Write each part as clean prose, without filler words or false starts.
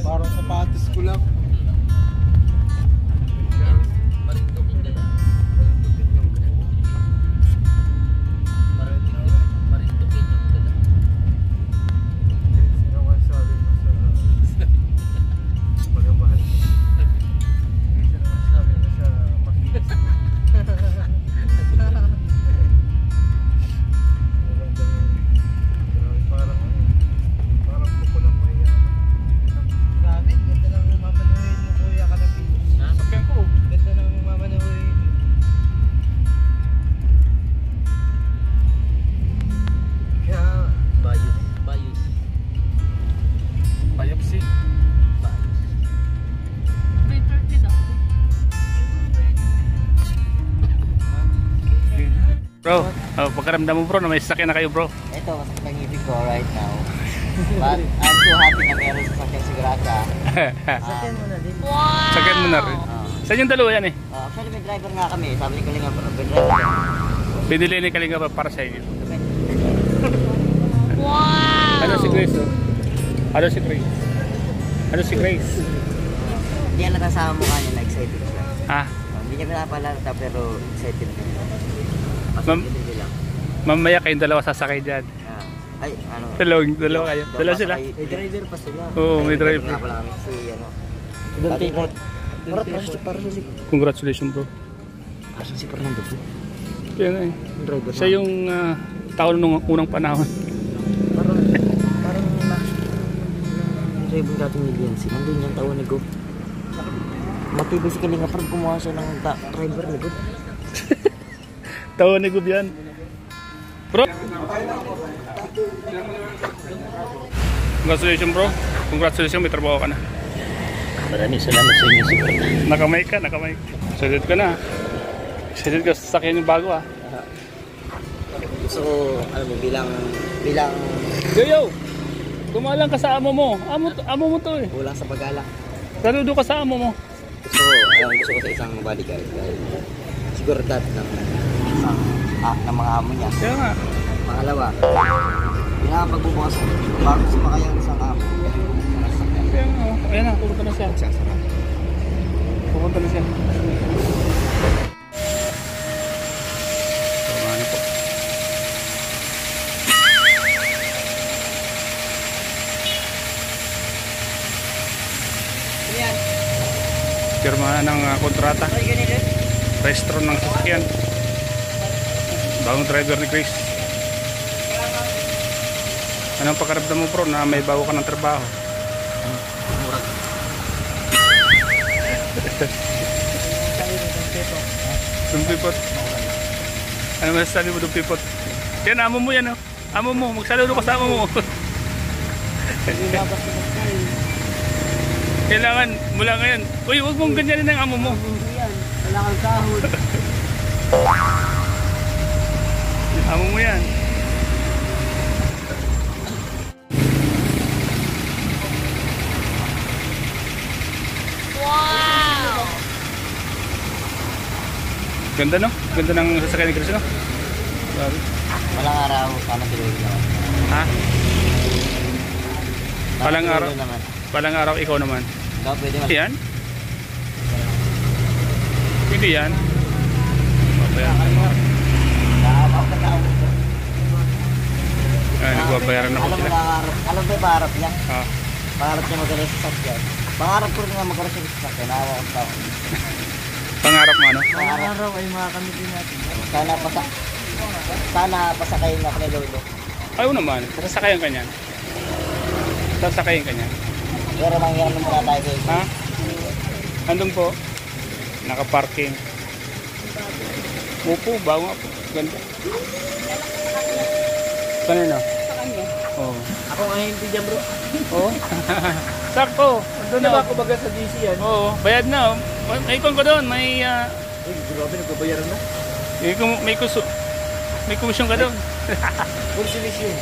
Parang sapatos ko lang. Bro, pagkaramdam mo bro na may sasakyan na kayo bro. Ito, masakit ang ibig ko right now. But I'm so happy na meron sasakyan si Gracia. Sasakyan mo na din. Wow! Sakyan mo na rin. Saan yung dalawa yan eh? Actually may driver nga kami. Sabi ni Kalinga bro, may driver. Pinili ni Kalinga para sa inyo. Wow! Ano si Grace oh? Ano si Grace? Ano si Grace? Hindi yan natasama mukha niya na excited siya. Ah? Hindi niya pinapalata pero excited niya. Mamaya kayong dalawa sasakay dyan. Ay, ano? Dalawa kayo. Dalawa sila. May driver pa sila. Oo, may driver. Nga pala kami si ano. Congratulations bro. Asan si Fernando po? Yan eh. Siya yung tao nung unang panahon. Parang driver dating ni Biancy. Nandun yung tao ni Go. Matibay si Kalinga parang kumuha siya ng driver ni Go. Tao ni Go yan. Bro! Congratulations bro. Congratulations, may trabaho ka na. Maraming salamat sa inyo support. Nakamay ka. Excited ka na. Excited ka sa sakyan yung bago ah. So, alam mo, bilang Yo! Kumalang ka sa amo mo. Amo mo to eh. kulang sa pag-alak. Saludo ka sa amo mo. Gusto ko sa isang bodyguard. Siguridad ng mga amo niya. Kaya nga. Pangalawa, pinapagbubukas bago sumakay ang isang amo. Kaya nga. Ayan na, pupunta na siya. Pupunta na siya. Ano po? Pirma ng kontrata. Restro ng sasakyan. Bagong driver ni Chris. Anong pagkaramdam mo bro na may bago ka ng trabaho? Dumpipot. Ano masasabi mo Dumpipot? Yan, amo mo yan oh. Amo mo, magsaludo ka sa amo mo. Kailangan mula ngayon. Uy, huwag mong ganyanin ang amo mo. Wala kang sahod. Amo mo yan. Wow! Ganda no? Ganda ng sasakyan ni Chris no? Grabe. Walang araw, sana tuloy naman. Ha? Palang araw. Naman. Palang araw ikaw naman. Ikaw pwede man. Yan? Hindi yan. Nagbabayaran na po sila. Alam mo yung pangarap niya? Ah. Pangarap niya magaling sa sasakyan. Pangarap ko rin nga magaling sa sasakyan. Naawa ang tao. Pangarap mo ano? Pangarap ay makakamitin natin. Sana pasakayin ako ni Lolo. Ayaw naman. Sasakayan ka niyan. Sasakayin ka niyan. Pero mangyaran mo muna tayo kayo. Ha? Andun po. Naka-parking. Upo, bago nga po. Ganda. Kanina? Sa kanya. Oo. Ako nga hindi dyan bro. Oo. Sakto. Doon na. ako baga sa DC yan? Oo. Bayad na. May ikon ko doon. May Grabe, nagbabayaran na. may komisyon ka doon. Consolation.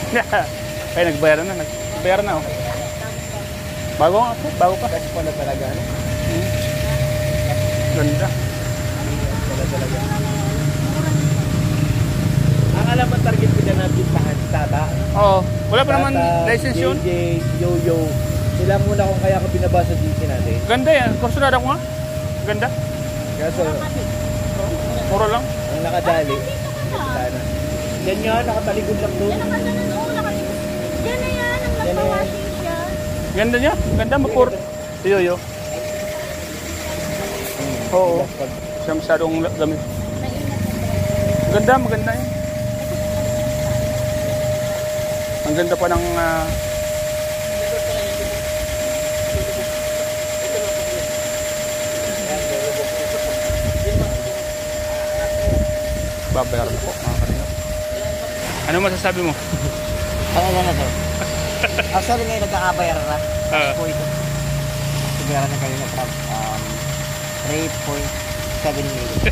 Ay, nagbayaran na. Nagbayaran na. Oh. Bago nga po. Bago pa. Kasi pala talaga. Ano? Ganda. Pala talaga. Ang alam ang target ko dyan na bintahan, Tata. Oo. Wala pa naman license yun. JJ, Yo-Yo. Sila muna kung kaya ko binabasa dito natin. Ganda yan. Kursunada ko nga. Ganda. Kaso, Mura lang. ang nakadali. Sana. Yan nga, nakatalikod lang doon. Yan na yan, ang nagpawashing siya. Ganda niya. Ganda. Mapur. Yo. Oo. Siya masyadong gamit. Ganda. Maganda yan. Ang ganda pa ng... babayaran po mga kalingap. Ano masasabi mo? Ano na to? Actually ngayon nagkakabayaran na. Po ito. Bayaran na kayo na 3.7 million.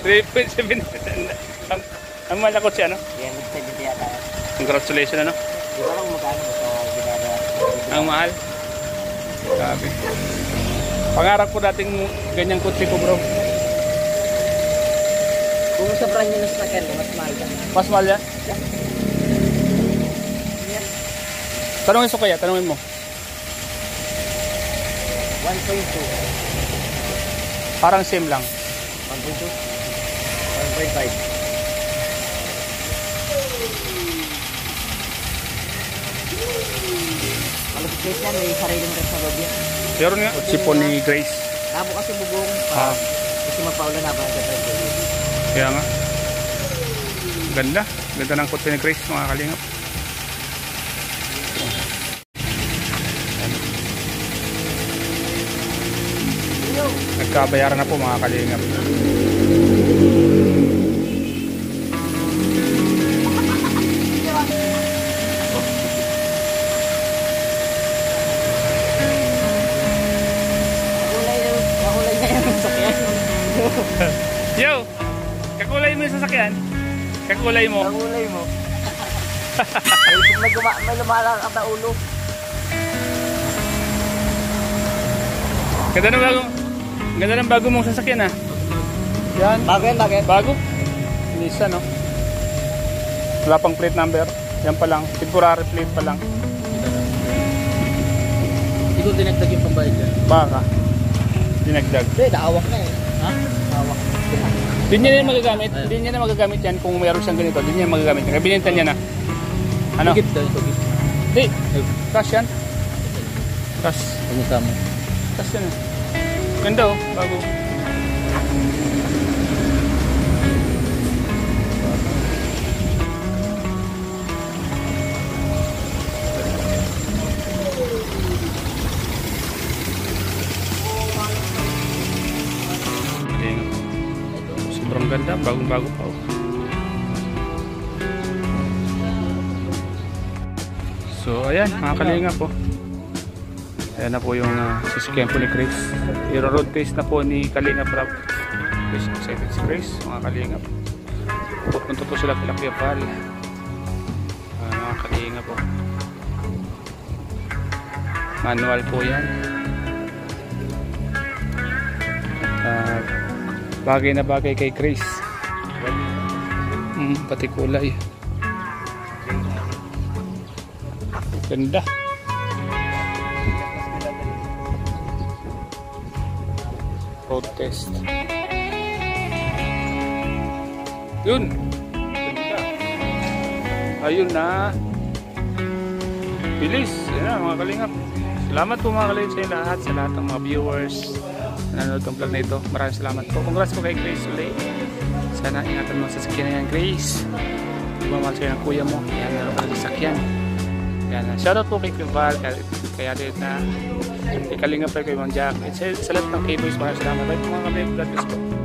3.7. Ang malakot siya, no? Yan, mag-70 yata. Congratulations, ano? Di ba lang magkano basta binabayaran? Ang mahal. Grabe. Pangarap ko dating ganyang kutsi ko, bro. Kung sa brand nyo na sakyan, mas mahal ka. Mas mahal yan? Tanungin so kaya, tanungin mo. 1.2. Parang same lang. 1.2? 1.5. Malapit place yan, may sariling rest sa loob yan. Pero nga, sipon ni Grace. Tabo kasi bubong. Kasi mapaulan na ba sa pwede. Kaya nga. Ganda. Ganda ng kutsi ni Grace, mga kalingap. Nagkabayaran na po mga kalingap. Kakulay na yung sakyan. Yo! Kakulay mo yung sasakyan? Kakulay mo? Kakulay mo. May lumalang ang ulo. Ganda ng bago mong sasakyan, ah. Yan. Bago yan, bago yan. Bago? Nissan, no? Wala pang plate number. Yan pa lang. Temporary plate pa lang. Hindi ko dinagdag yung pambayad dyan. Baka. Dinagdag. Hindi, naawak na eh. Ha? Naawak. Hindi niya na magagamit. Hindi niya na magagamit yan kung mayroon siyang ganito. Hindi niya magagamit. Kaya bininta niya na. Ano? Gift daw ito, gift. Hindi. Cash yan. Cash. Pumusta mo. Cash yan. Ganda, oh. Bago. Sobrang ganda, bagong-bago pa, oh. So ayan, mga kalinga po. Ayan na po yung sasakyan po ni Chris. I-road test na po ni Kalinga Prab. Chris excited si Chris, mga kalinga po. Pupunta po sila kila Kuya Val. Mga kalinga po. Manual po yan. Bagay na bagay kay Chris. Pati kulay. Ganda. Road test. Yun. Ganda. Ayun na. Bilis. Ayan na mga kalingap. Salamat po mga kalingap sa inyo lahat. Sa lahat ng mga viewers na nanonood ng vlog na ito. Maraming salamat po. Congrats po kay Grace ulit. Sana ingatan mo sa sasakyan na yan, Grace. Mamahal sa'yo ng kuya mo. Yan, meron ka na sasakyan. Yan. Shoutout po kay Val. Kaya dito na kay Kalinga Prab, kay Mang Jack. Sa lahat ng K-Boys, maraming salamat. Bye po mga kalingap. God bless po.